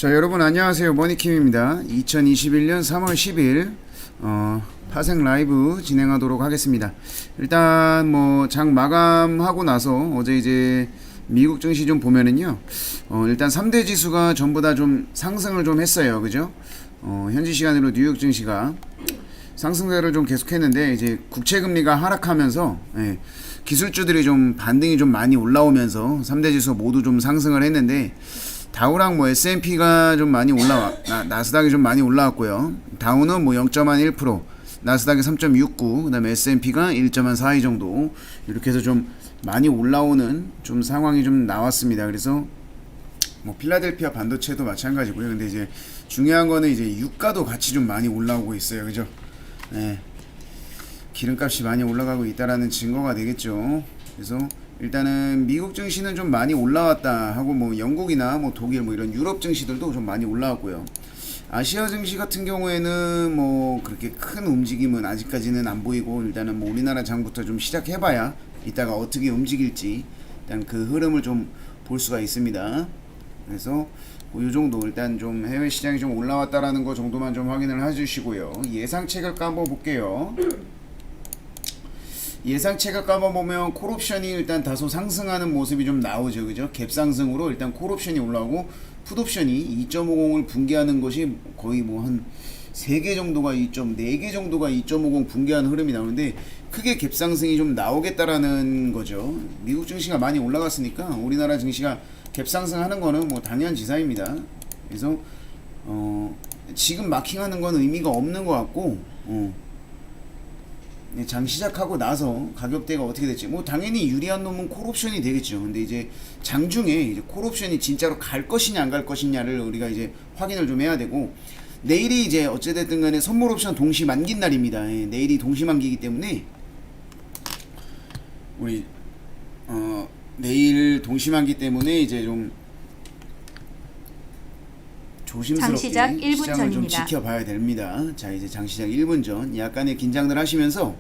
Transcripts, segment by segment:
자, 여러분 안녕하세요. 머니킴입니다. 2021년 3월 10일 파생 라이브 진행하도록 하겠습니다. 일단 뭐 장 마감하고 나서 어제 이제 미국 증시 좀 보면은요, 일단 3대 지수가 전부 다 좀 상승을 좀 했어요. 그죠? 현지 시간으로 뉴욕 증시가 상승세를 좀 계속했는데 이제 국채 금리가 하락하면서 기술주들이 좀 반등이 좀 많이 올라오면서 3대 지수 모두 좀 상승을 했는데, 다우랑 뭐 S&P가 좀 많이 나스닥이 좀 많이 올라왔고요. 다우는 뭐 0.1%, 나스닥이 3.69, 그다음에 S&P가 1.42 정도, 이렇게 해서 좀 많이 올라오는 좀 상황이 좀 나왔습니다. 그래서 뭐 필라델피아 반도체도 마찬가지고요. 근데 이제 중요한 거는 이제 유가도 같이 좀 많이 올라오고 있어요. 그죠? 기름값이 많이 올라가고 있다라는 증거가 되겠죠. 그래서 일단은 미국 증시는 좀 많이 올라왔다 하고, 뭐 영국이나 뭐 독일 뭐 이런 유럽 증시들도 좀 많이 올라왔고요. 아시아 증시 같은 경우에는 뭐 그렇게 큰 움직임은 아직까지는 안 보이고, 일단은 뭐 우리나라 장부터 좀 시작해봐야 이따가 어떻게 움직일지 일단 그 흐름을 좀 볼 수가 있습니다. 그래서 뭐 요 정도 일단 좀 해외 시장이 좀 올라왔다라는 거 정도만 좀 확인을 해주시고요. 예상책을 까봐 볼게요. 예상책을 까봐보면 콜옵션이 일단 다소 상승하는 모습이 좀 나오죠. 그죠? 갭상승으로 일단 콜옵션이 올라오고, 풋옵션이 2.50을 붕괴하는 것이 거의 뭐 한 3개 정도가 4개 정도가 2.50 붕괴하는 흐름이 나오는데, 크게 갭상승이 좀 나오겠다라는 거죠. 미국 증시가 많이 올라갔으니까 우리나라 증시가 갭상승하는 거는 뭐 당연지사입니다. 그래서 지금 마킹하는 건 의미가 없는 것 같고, 장 시작하고 나서 가격대가 어떻게 될지, 뭐 당연히 유리한 놈은 콜옵션이 되겠죠. 근데 이제 장중에 이제 콜옵션이 진짜로 갈 것이냐 안 갈 것이냐를 우리가 이제 확인을 좀 해야 되고, 내일이 이제 어찌됐든 간에 선물 옵션 동시 만기 날입니다. 내일이 동시 만기이기 때문에 우리 내일 동시 만기 때문에 이제 좀 조심스럽게 장시작 1분 시장을 좀 전입니다. 지켜봐야 됩니다. 자, 이제 장시작 1분 전 약간의 긴장들 하시면서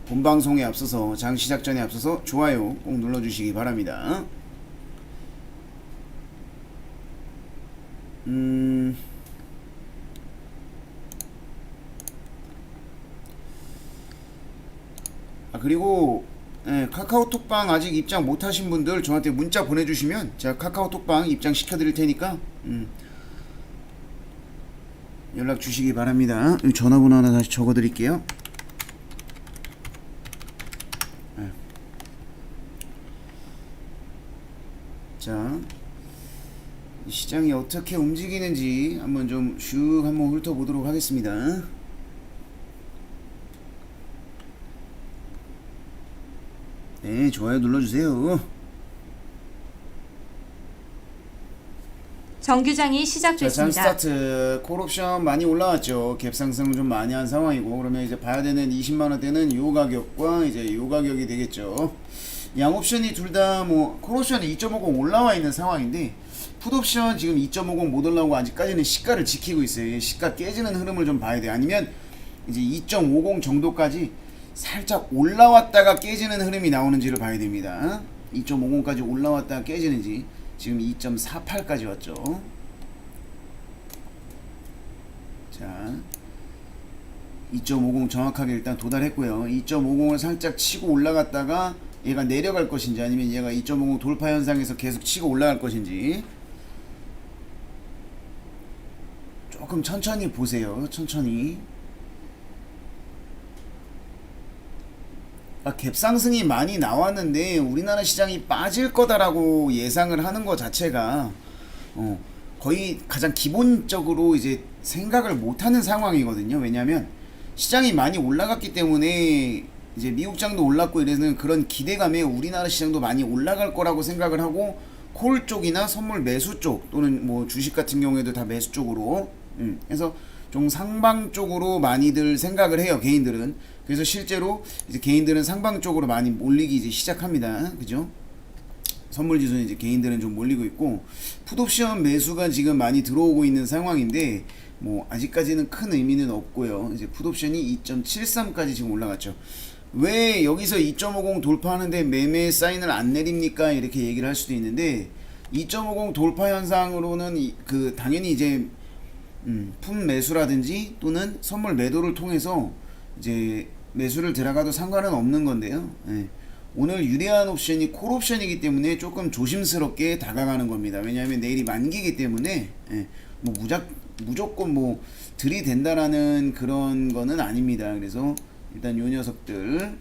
본방송에 앞서서, 장시작 전에 앞서서 좋아요 꼭 눌러주시기 바랍니다. 그리고 카카오톡방 아직 입장 못하신 분들 저한테 문자 보내주시면 제가 카카오톡방 입장 시켜드릴 테니까 연락 주시기 바랍니다. 전화번호 하나 다시 적어드릴게요. 자, 시장이 어떻게 움직이는지 한번 좀 슉 한번 훑어보도록 하겠습니다. 네, 좋아요 눌러주세요. 정규장이 자, 시작됐습니다. 장 스타트. 콜옵션 많이 올라왔죠. 갭상승을 좀 많이 한 상황이고, 그러면 이제 봐야 되는 20만원대는 요 가격과 이제 요 가격이 되겠죠. 양옵션이 둘 다 뭐 콜옵션이 2.50 올라와 있는 상황인데, 풋옵션 지금 2.50 못 올라오고 아직까지는 시가를 지키고 있어요. 시가 깨지는 흐름을 좀 봐야 돼요. 아니면 이제 2.50 정도까지 살짝 올라왔다가 깨지는 흐름이 나오는지를 봐야 됩니다. 2.50까지 올라왔다가 깨지는지. 지금 2.48까지 왔죠. 자, 2.50 정확하게 일단 도달했고요. 2.50을 살짝 치고 올라갔다가 얘가 내려갈 것인지, 아니면 얘가 2.50 돌파 현상에서 계속 치고 올라갈 것인지 조금 천천히 보세요. 천천히. 갭상승이 많이 나왔는데 우리나라 시장이 빠질 거다라고 예상을 하는 것 자체가 거의 가장 기본적으로 이제 생각을 못하는 상황이거든요. 왜냐하면 시장이 많이 올라갔기 때문에 이제 미국장도 올랐고 이래서 그런 기대감에 우리나라 시장도 많이 올라갈 거라고 생각을 하고, 콜 쪽이나 선물 매수 쪽 또는 뭐 주식 같은 경우에도 다 매수 쪽으로 해서 좀 상방 쪽으로 많이들 생각을 해요, 개인들은. 그래서 실제로 이제 개인들은 상방 쪽으로 많이 몰리기 이제 시작합니다. 그죠? 선물 지수는 이제 개인들은 좀 몰리고 있고, 풋옵션 매수가 지금 많이 들어오고 있는 상황인데, 뭐 아직까지는 큰 의미는 없고요. 이제 풋옵션이 2.73까지 지금 올라갔죠. 왜 여기서 2.50 돌파하는데 매매 사인을 안 내립니까? 이렇게 얘기를 할 수도 있는데, 2.50 돌파 현상으로는 그 당연히 이제 품 매수라든지 또는 선물 매도를 통해서 이제 매수를 들어가도 상관은 없는 건데요. 예. 오늘 유리한 옵션이 콜 옵션이기 때문에 조금 조심스럽게 다가가는 겁니다. 왜냐하면 내일이 만기이기 때문에 예. 뭐 무조건 뭐 들이댄다라는 그런 거는 아닙니다. 그래서 일단 요 녀석들을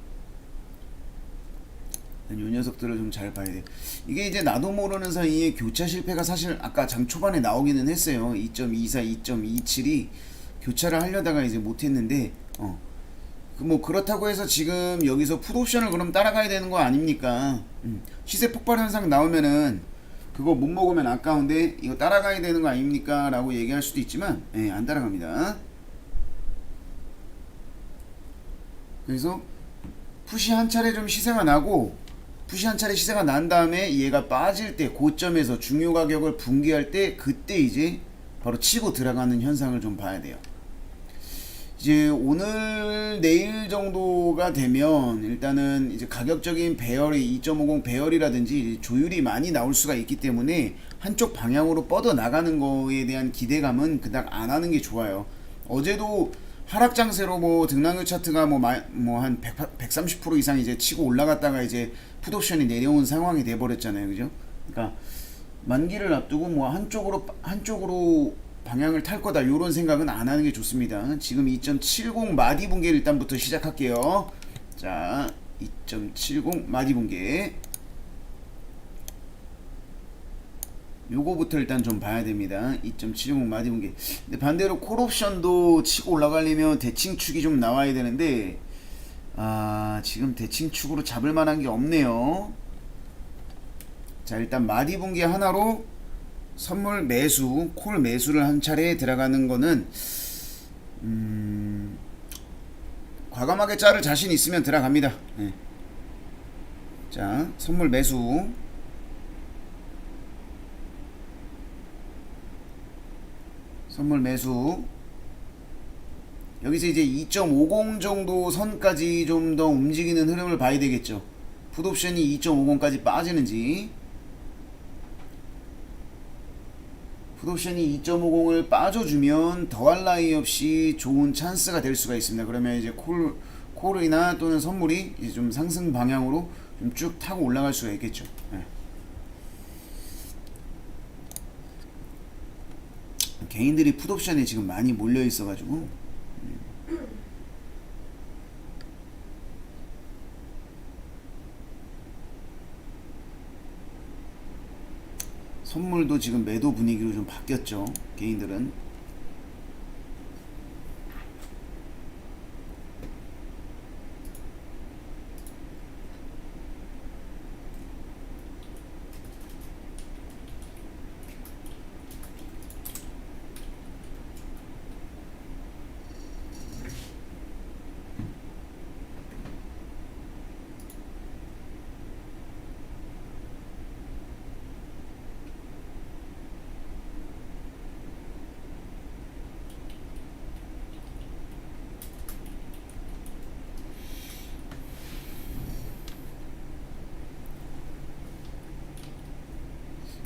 좀 잘 봐야 돼요. 이게 이제 나도 모르는 사이에 교차 실패가 사실 아까 장 초반에 나오기는 했어요. 2.24, 2.27이 교차를 하려다가 이제 못했는데 뭐 그렇다고 해서 지금 여기서 풋옵션을 그럼 따라가야 되는 거 아닙니까? 시세 폭발 현상 나오면은 그거 못 먹으면 아까운데 이거 따라가야 되는 거 아닙니까? 라고 얘기할 수도 있지만 안 따라갑니다. 그래서 푸시 한 차례 좀 시세가 나고 푸시 한 차례 시세가 난 다음에 얘가 빠질 때 고점에서 중요 가격을 붕괴할 때 그때 이제 바로 치고 들어가는 현상을 좀 봐야 돼요. 이제 오늘 내일 정도가 되면 일단은 이제 가격적인 배열이 2.50 배열이라든지 조율이 많이 나올 수가 있기 때문에 한쪽 방향으로 뻗어 나가는 거에 대한 기대감은 그닥 안 하는 게 좋아요. 어제도 하락 장세로 뭐 등락률 차트가 뭐 한 130% 이상 이제 치고 올라갔다가 이제 풋옵션이 내려온 상황이 돼 버렸잖아요. 그죠? 그러니까 만기를 앞두고 뭐 한쪽으로 방향을 탈 거다 요런 생각은 안 하는 게 좋습니다. 지금 2.70 마디 붕괴를 일단부터 시작할게요. 자, 2.70 마디 붕괴. 요거부터 일단 좀 봐야 됩니다. 2.70 마디 붕괴. 근데 반대로 콜옵션도 치고 올라가려면 대칭축이 좀 나와야 되는데 지금 대칭축으로 잡을 만한 게 없네요. 자, 일단 마디 붕괴 하나로 선물 매수, 콜 매수를 한 차례 들어가는 거는 과감하게 자를 자신 있으면 들어갑니다. 네. 자, 선물 매수. 선물 매수. 여기서 이제 2.50 정도 선까지 좀 더 움직이는 흐름을 봐야 되겠죠. 풋옵션이 2.50까지 빠지는지. 풋옵션이 2.50을 빠져주면 더할 나위 없이 좋은 찬스가 될 수가 있습니다. 그러면 이제 콜이나 또는 선물이 이제 좀 상승 방향으로 좀 쭉 타고 올라갈 수가 있겠죠. 네. 개인들이 풋옵션에 지금 많이 몰려 있어가지고 선물도 지금 매도 분위기로 좀 바뀌었죠. 개인들은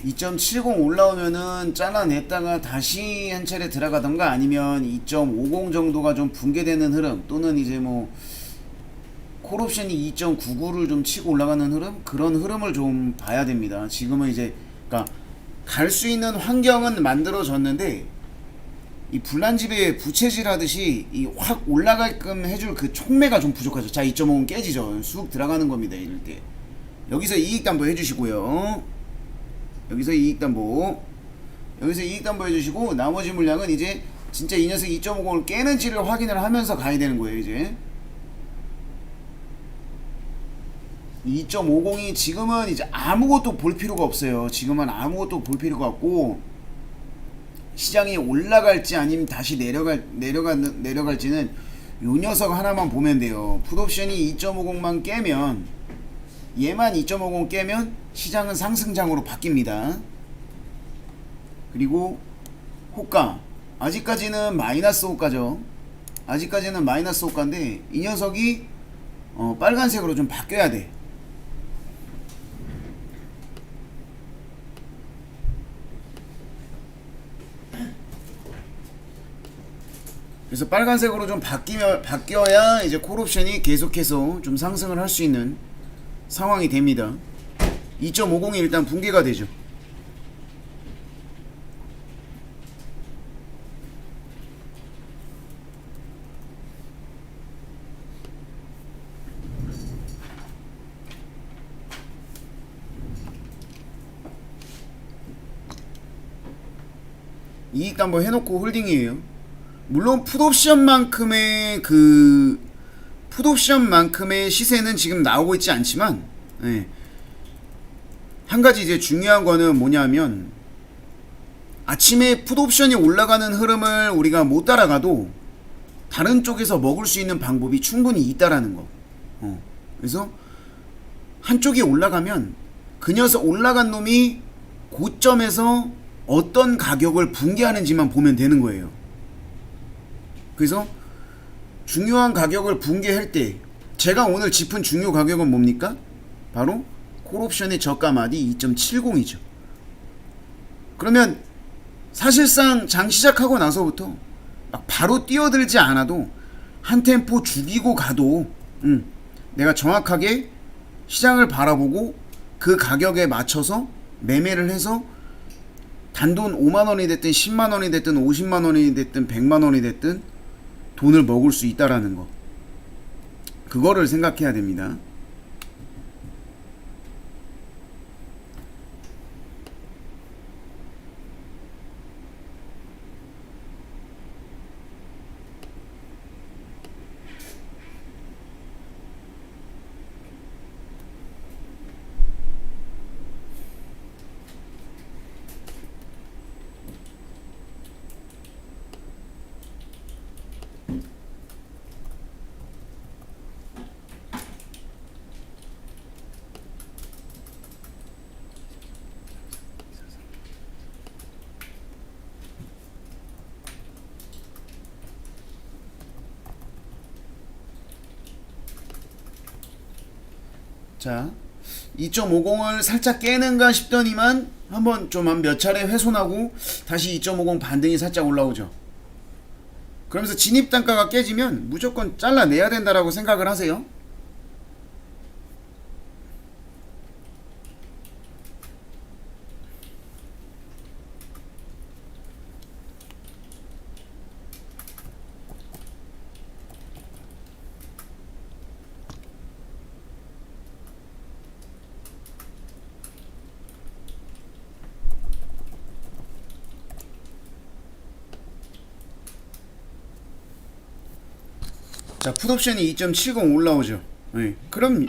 (2.70) 올라오면은 잘라냈다가 다시 한 차례 들어가던가 아니면 2.50 정도가 좀 붕괴되는 흐름 또는 이제 뭐 콜옵션이 2.99를 좀 치고 올라가는 흐름, 그런 흐름을 좀 봐야 됩니다. 지금은 이제 그러니까 갈 수 있는 환경은 만들어졌는데 이 불난집에 부채질 하듯이 이 확 올라갈끔 해줄 그 촉매가 좀 부족하죠. 자, 2.50 깨지죠. 쑥 들어가는 겁니다. 이럴 때 여기서 이익담보 해주시고요. 여기서 이익담보 해주시고 나머지 물량은 이제 진짜 이 녀석 2.50을 깨는지를 확인을 하면서 가야 되는 거예요. 이제 2.50이 지금은 이제 아무것도 볼 필요가 없어요. 지금은 아무것도 볼 필요가 없고 시장이 올라갈지 아니면 다시 내려갈지는 요 녀석 하나만 보면 돼요. 풋옵션이 2.50만 깨면 얘만 2.50 깨면 시장은 상승장으로 바뀝니다. 그리고 호가 아직까지는 마이너스 호가죠. 아직까지는 마이너스 호가인데 이 녀석이 빨간색으로 좀 바뀌어야 돼. 그래서 빨간색으로 좀 바뀌어야 이제 콜옵션이 계속해서 좀 상승을 할 수 있는 상황이 됩니다. 2.50이 일단 붕괴가 되죠. 이익 담보 해놓고 홀딩이에요. 물론 풋옵션만큼의 풋옵션만큼의 시세는 지금 나오고 있지 않지만, 예. 한 가지 이제 중요한 거는 뭐냐면, 아침에 풋옵션이 올라가는 흐름을 우리가 못 따라가도 다른 쪽에서 먹을 수 있는 방법이 충분히 있다라는 거. 그래서 한쪽이 올라가면 그 녀석 올라간 놈이 고점에서 어떤 가격을 붕괴하는지만 보면 되는 거예요. 그래서 중요한 가격을 붕괴할 때 제가 오늘 짚은 중요 가격은 뭡니까? 바로 콜옵션의 저가 마디 2.70이죠. 그러면 사실상 장 시작하고 나서부터 막 바로 뛰어들지 않아도 한 템포 죽이고 가도 내가 정확하게 시장을 바라보고 그 가격에 맞춰서 매매를 해서 단돈 5만원이 됐든 10만원이 됐든 50만원이 됐든 100만원이 됐든 돈을 먹을 수 있다라는 거, 그거를 생각해야 됩니다. 자, 2.50을 살짝 깨는가 싶더니만 한번 좀 한 몇 차례 훼손하고 다시 2.50 반등이 살짝 올라오죠. 그러면서 진입 단가가 깨지면 무조건 잘라내야 된다라고 생각을 하세요. 자, 풋옵션이 2.70 올라오죠. 네. 그럼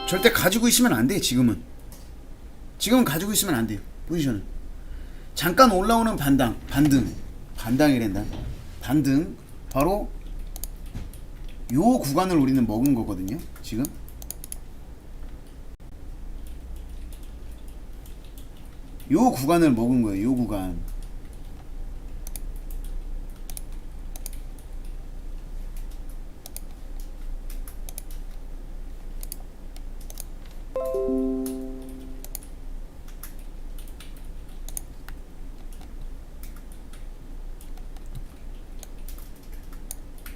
절대 가지고 있으면 안 돼. 지금은 가지고 있으면 안 돼요. 포지션은 잠깐 올라오는 반등이란다. 반등 바로 요 구간을 우리는 먹은 거거든요. 지금 요 구간을 먹은 거예요. 요 구간.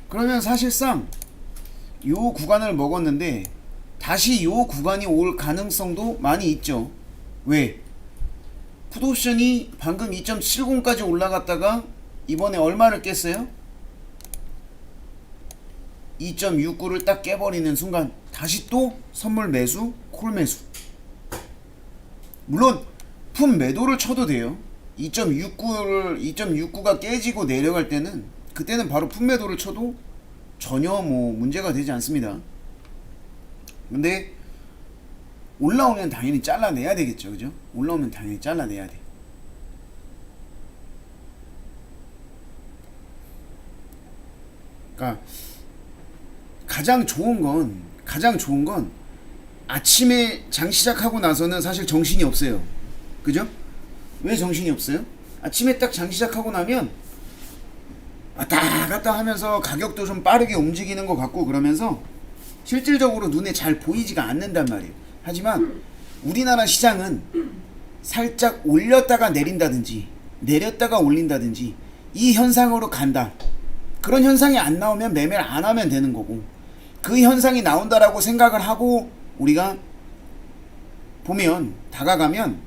그러면 사실상 요 구간을 먹었는데 다시 요 구간이 올 가능성도 많이 있죠. 왜? 풋옵션이 방금 2.70까지 올라갔다가 이번에 얼마를 깼어요? 2.69를 딱 깨버리는 순간 다시 또 선물 매수, 콜 매수. 물론 풋 매도를 쳐도 돼요. 2.69가 깨지고 내려갈 때는, 그때는 바로 풋 매도를 쳐도 전혀 뭐 문제가 되지 않습니다. 근데 올라오면 당연히 잘라내야 되겠죠. 그죠? 올라오면 당연히 잘라내야 돼. 그러니까 가장 좋은 건 아침에 장 시작하고 나서는 사실 정신이 없어요. 그죠? 왜 정신이 없어요? 아침에 딱 장 시작하고 나면 왔다 갔다 하면서 가격도 좀 빠르게 움직이는 것 같고 그러면서 실질적으로 눈에 잘 보이지가 않는단 말이에요. 하지만 우리나라 시장은 살짝 올렸다가 내린다든지 내렸다가 올린다든지 이 현상으로 간다. 그런 현상이 안 나오면 매매를 안 하면 되는 거고, 그 현상이 나온다라고 생각을 하고 우리가 보면 다가가면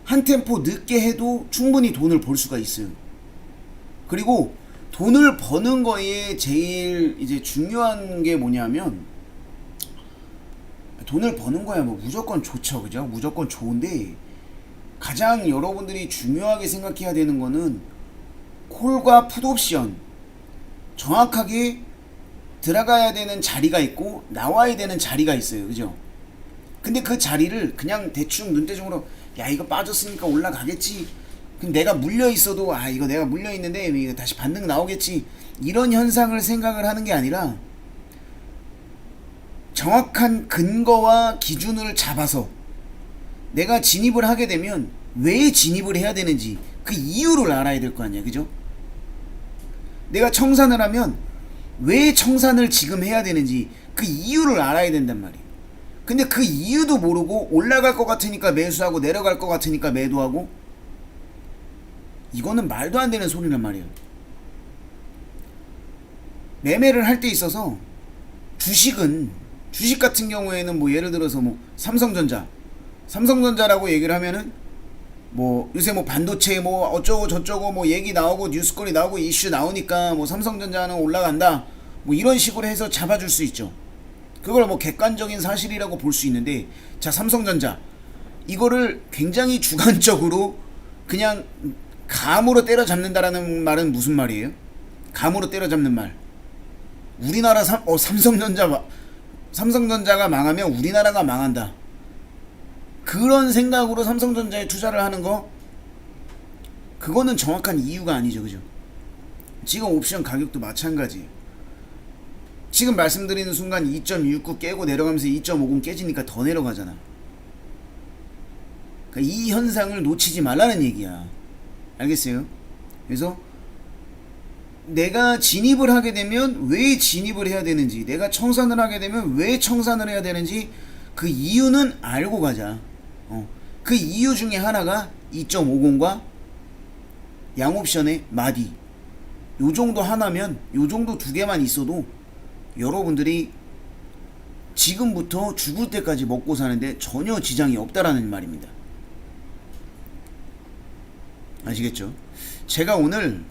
한 템포 늦게 해도 충분히 돈을 벌 수가 있어요. 그리고 돈을 버는 거에 제일 이제 중요한 게 뭐냐면, 돈을 버는 거야 뭐 무조건 좋죠, 그죠? 무조건 좋은데 가장 여러분들이 중요하게 생각해야 되는 거는 콜과 풋옵션 정확하게 들어가야 되는 자리가 있고 나와야 되는 자리가 있어요, 그죠? 근데 그 자리를 그냥 대충 눈대중으로 야 이거 빠졌으니까 올라가겠지, 그럼 내가 물려 있어도 아 이거 내가 물려 있는데 이거 다시 반등 나오겠지, 이런 현상을 생각을 하는 게 아니라 정확한 근거와 기준을 잡아서 내가 진입을 하게 되면 왜 진입을 해야 되는지 그 이유를 알아야 될 거 아니야, 그죠? 내가 청산을 하면 왜 청산을 지금 해야 되는지 그 이유를 알아야 된단 말이에요. 근데 그 이유도 모르고 올라갈 것 같으니까 매수하고 내려갈 것 같으니까 매도하고, 이거는 말도 안 되는 소리란 말이에요. 매매를 할 때 있어서 주식 같은 경우에는 뭐 예를 들어서 뭐 삼성전자라고 얘기를 하면은 뭐 요새 뭐 반도체 뭐 어쩌고 저쩌고 뭐 얘기 나오고 뉴스거리 나오고 이슈 나오니까 뭐 삼성전자는 올라간다 뭐 이런 식으로 해서 잡아줄 수 있죠. 그걸 뭐 객관적인 사실이라고 볼 수 있는데, 자 삼성전자 이거를 굉장히 주관적으로 그냥 감으로 때려잡는다라는 말은 무슨 말이에요? 감으로 때려잡는 말. 우리나라 삼성전자가 망하면 우리나라가 망한다, 그런 생각으로 삼성전자에 투자를 하는 거, 그거는 정확한 이유가 아니죠, 그죠? 지금 옵션 가격도 마찬가지예요. 지금 말씀드리는 순간 2.69 깨고 내려가면서 2.50 깨지니까 더 내려가잖아. 그러니까 이 현상을 놓치지 말라는 얘기야. 알겠어요? 그래서 내가 진입을 하게 되면 왜 진입을 해야 되는지, 내가 청산을 하게 되면 왜 청산을 해야 되는지 그 이유는 알고 가자. 그 이유 중에 하나가 2.50과 양옵션의 마디, 요 정도 하나면, 요 정도 두 개만 있어도 여러분들이 지금부터 죽을 때까지 먹고 사는데 전혀 지장이 없다라는 말입니다. 아시겠죠? 제가 오늘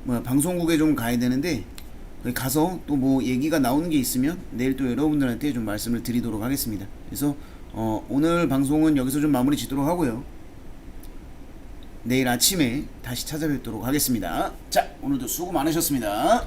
방송국에 좀 가야 되는데, 거기 가서 또 뭐 얘기가 나오는 게 있으면 내일 또 여러분들한테 좀 말씀을 드리도록 하겠습니다. 그래서 오늘 방송은 여기서 좀 마무리 짓도록 하고요. 내일 아침에 다시 찾아뵙도록 하겠습니다. 자, 오늘도 수고 많으셨습니다.